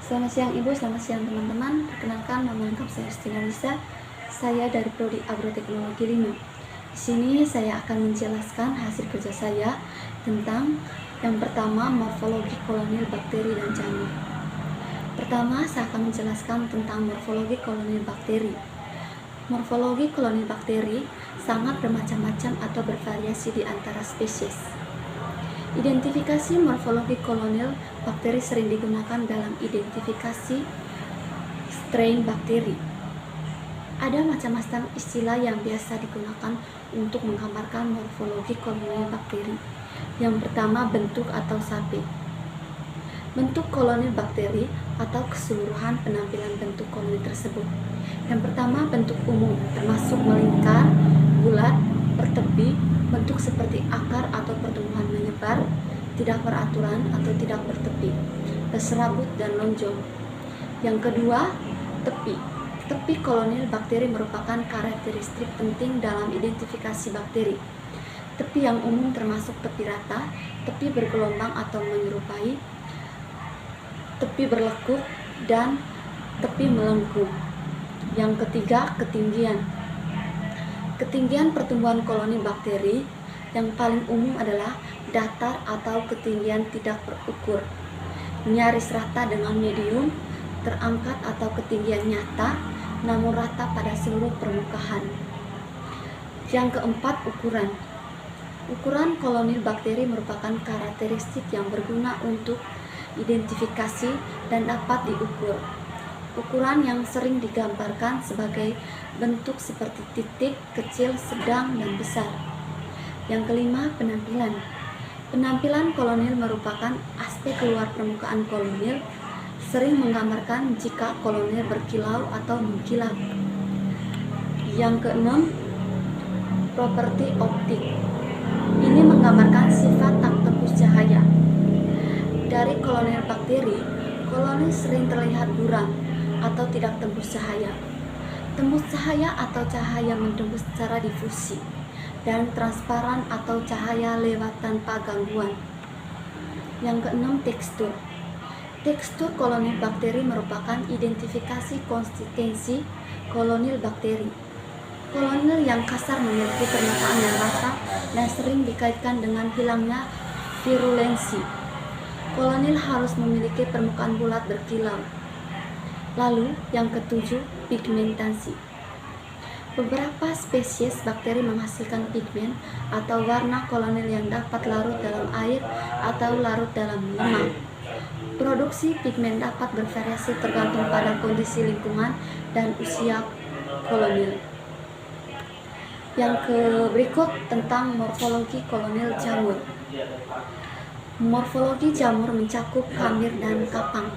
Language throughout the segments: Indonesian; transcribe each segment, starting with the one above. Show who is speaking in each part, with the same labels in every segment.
Speaker 1: Selamat siang Ibu, selamat siang teman-teman. Perkenalkan, nama lengkap saya Estina Lisa. Saya dari Prodi Agroteknologi 5. Di sini saya akan menjelaskan hasil kerja saya tentang yang pertama, morfologi kolonil bakteri dan jamur. Pertama, saya akan menjelaskan tentang morfologi kolonil bakteri. Morfologi kolonil bakteri sangat bermacam-macam atau bervariasi di antara spesies. Identifikasi morfologi kolonil bakteri sering digunakan dalam identifikasi strain bakteri. Ada macam-macam istilah yang biasa digunakan untuk menggambarkan morfologi kolonil bakteri. Yang pertama, bentuk atau shape. Bentuk kolonil bakteri atau keseluruhan penampilan bentuk koloni tersebut. Yang pertama, bentuk umum, termasuk melingkar, bulat, bertepi, bentuk seperti akar atau pertumbuhan menyebar, tidak beraturan atau tidak bertepi, berserabut dan lonjong. Yang kedua, tepi. Tepi kolonil bakteri merupakan karakteristik penting dalam identifikasi bakteri. Tepi yang umum termasuk tepi rata, tepi bergelombang atau menyerupai, tepi berlekuk, dan tepi melengkung. Yang ketiga, ketinggian. Ketinggian pertumbuhan koloni bakteri yang paling umum adalah datar atau ketinggian tidak berukur, nyaris rata dengan medium, terangkat atau ketinggian nyata, namun rata pada seluruh permukaan. Yang keempat, ukuran. Ukuran koloni bakteri merupakan karakteristik yang berguna untuk identifikasi dan dapat diukur. Ukuran yang sering digambarkan sebagai bentuk seperti titik, kecil, sedang, dan besar. Yang kelima, penampilan. Penampilan kolonil merupakan aspek luar permukaan kolonil, sering menggambarkan jika kolonil berkilau atau mengkilap. Yang keenam, properti optik. Ini menggambarkan sifat tak tembus cahaya. Dari kolonil bakteri, kolonil sering terlihat buram atau tidak tembus cahaya. Tembus cahaya atau cahaya menembus secara difusi, dan transparan atau cahaya lewat tanpa gangguan. Yang keenam, tekstur. Tekstur kolonil bakteri merupakan identifikasi konsistensi kolonil bakteri. Kolonil yang kasar memiliki permukaan yang rata dan sering dikaitkan dengan hilangnya virulensi. Kolonil harus memiliki permukaan bulat berkilau. Lalu, yang ketujuh, pigmentasi. Beberapa spesies bakteri menghasilkan pigmen atau warna kolonil yang dapat larut dalam air atau larut dalam lemak. Produksi pigmen dapat bervariasi tergantung pada kondisi lingkungan dan usia kolonil. Yang berikut tentang morfologi kolonil jamur. Morfologi jamur mencakup kamir dan kapang.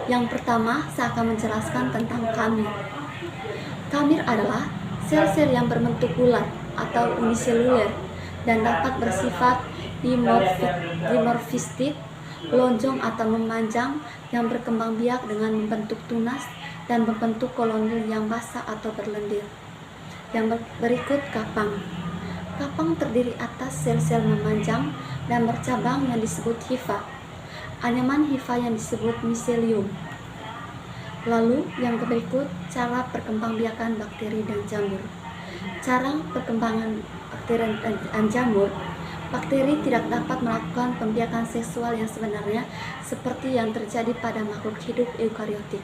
Speaker 1: Yang pertama, saya akan menjelaskan tentang kamir. Kamir adalah sel-sel yang berbentuk bulat atau uniseluler dan dapat bersifat dimorfistik, lonjong atau memanjang, yang berkembang biak dengan membentuk tunas dan membentuk kolonil yang basah atau berlendir. Yang berikut, kapang. Kapang terdiri atas sel-sel memanjang dan bercabang yang disebut hifa. Anyaman hifa yang disebut miselium. Lalu yang berikut, cara perkembangbiakan bakteri dan jamur. Cara perkembangan bakteri dan jamur. Bakteri tidak dapat melakukan pembiakan seksual yang sebenarnya seperti yang terjadi pada makhluk hidup eukariotik,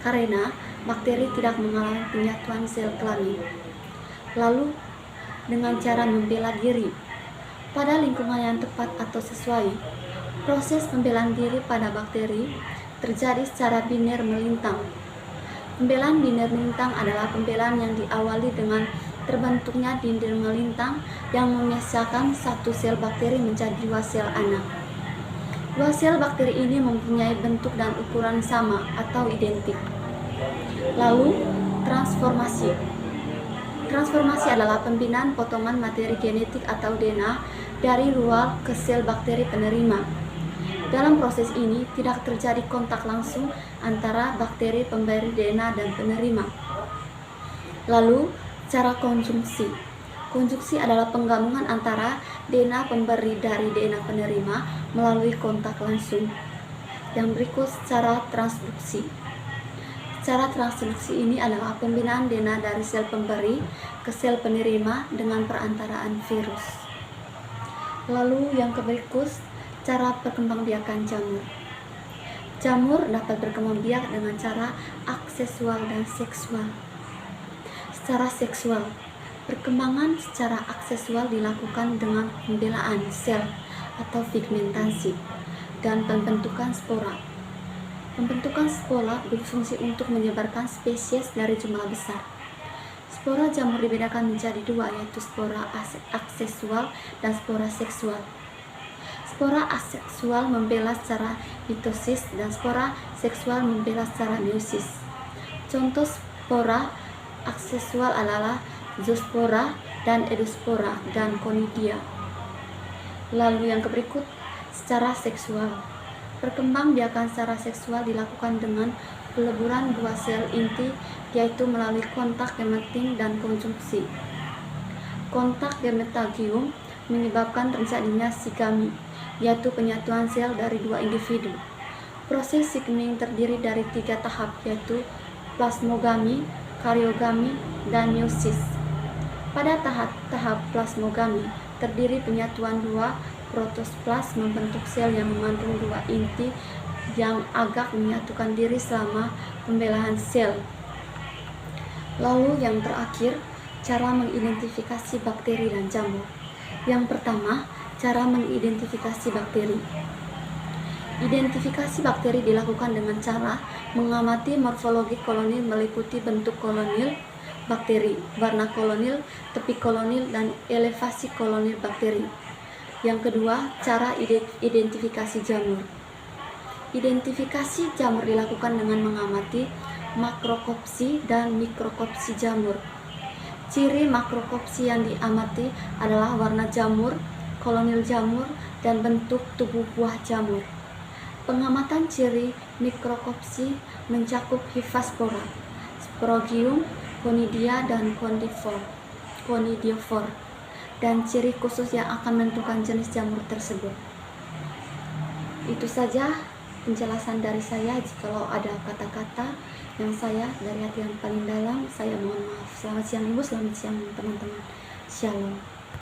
Speaker 1: karena bakteri tidak mengalami penyatuan sel kelamin. Lalu dengan cara membela diri pada lingkungan yang tepat atau sesuai. Proses pembelaan diri pada bakteri terjadi secara biner melintang. Pembelaan biner melintang adalah pembelaan yang diawali dengan terbentuknya biner melintang yang memisahkan satu sel bakteri menjadi dua sel anak. Dua sel bakteri ini mempunyai bentuk dan ukuran sama atau identik. Lalu, transformasi. Transformasi adalah pembinaan potongan materi genetik atau DNA dari luar ke sel bakteri penerima. Dalam proses ini tidak terjadi kontak langsung antara bakteri pemberi DNA dan penerima. Lalu, cara konjungsi. Konjungsi adalah penggabungan antara DNA pemberi dari DNA penerima melalui kontak langsung. Yang berikut cara transduksi. Cara transduksi ini adalah pembinaan DNA dari sel pemberi ke sel penerima dengan perantaraan virus. Lalu yang berikut cara perkembangbiakan jamur. Jamur dapat berkembang biak dengan cara aksesual dan seksual. Secara seksual, perkembangan secara aksesual dilakukan dengan pembelaan sel atau pigmentasi dan pembentukan spora. Pembentukan spora berfungsi untuk menyebarkan spesies dari jumlah besar. Spora jamur dibedakan menjadi dua, yaitu spora aksesual dan spora seksual. Spora aseksual membela secara mitosis dan spora seksual membela secara meiosis. Contoh spora aksesual adalah zoospora dan endospora dan conidia. Lalu yang berikut secara seksual. Perkembangbiakan secara seksual dilakukan dengan peleburan dua sel inti, yaitu melalui kontak gametin dan konjungsi. Kontak gametagium menyebabkan terjadinya sigami, yaitu penyatuan sel dari dua individu. Proses sigming terdiri dari 3 tahap, yaitu plasmogami, karyogami, dan meiosis. Pada tahap plasmogami terdiri penyatuan dua protoplas membentuk sel yang mengandung dua inti yang agak menyatukan diri selama pembelahan sel. Lalu yang terakhir, cara mengidentifikasi bakteri dan jamur. Yang pertama, cara mengidentifikasi bakteri. Identifikasi bakteri dilakukan dengan cara mengamati morfologi kolonil meliputi bentuk kolonil bakteri, warna kolonil, tepi kolonil, dan elevasi kolonil bakteri. Yang kedua, cara identifikasi jamur. Identifikasi jamur dilakukan dengan mengamati makrokopsi dan mikrokopsi jamur. Ciri makrokopsi yang diamati adalah warna jamur, kolonil jamur, dan bentuk tubuh buah jamur. Pengamatan ciri mikrokopsi mencakup hifaspora, sporogium, conidia, dan conidiofor, dan ciri khusus yang akan menentukan jenis jamur tersebut. Itu saja penjelasan dari saya. Jikalau ada kata-kata yang saya dari hati yang paling dalam, saya mohon maaf. Selamat siang Ibu, selamat siang teman-teman. Shalom.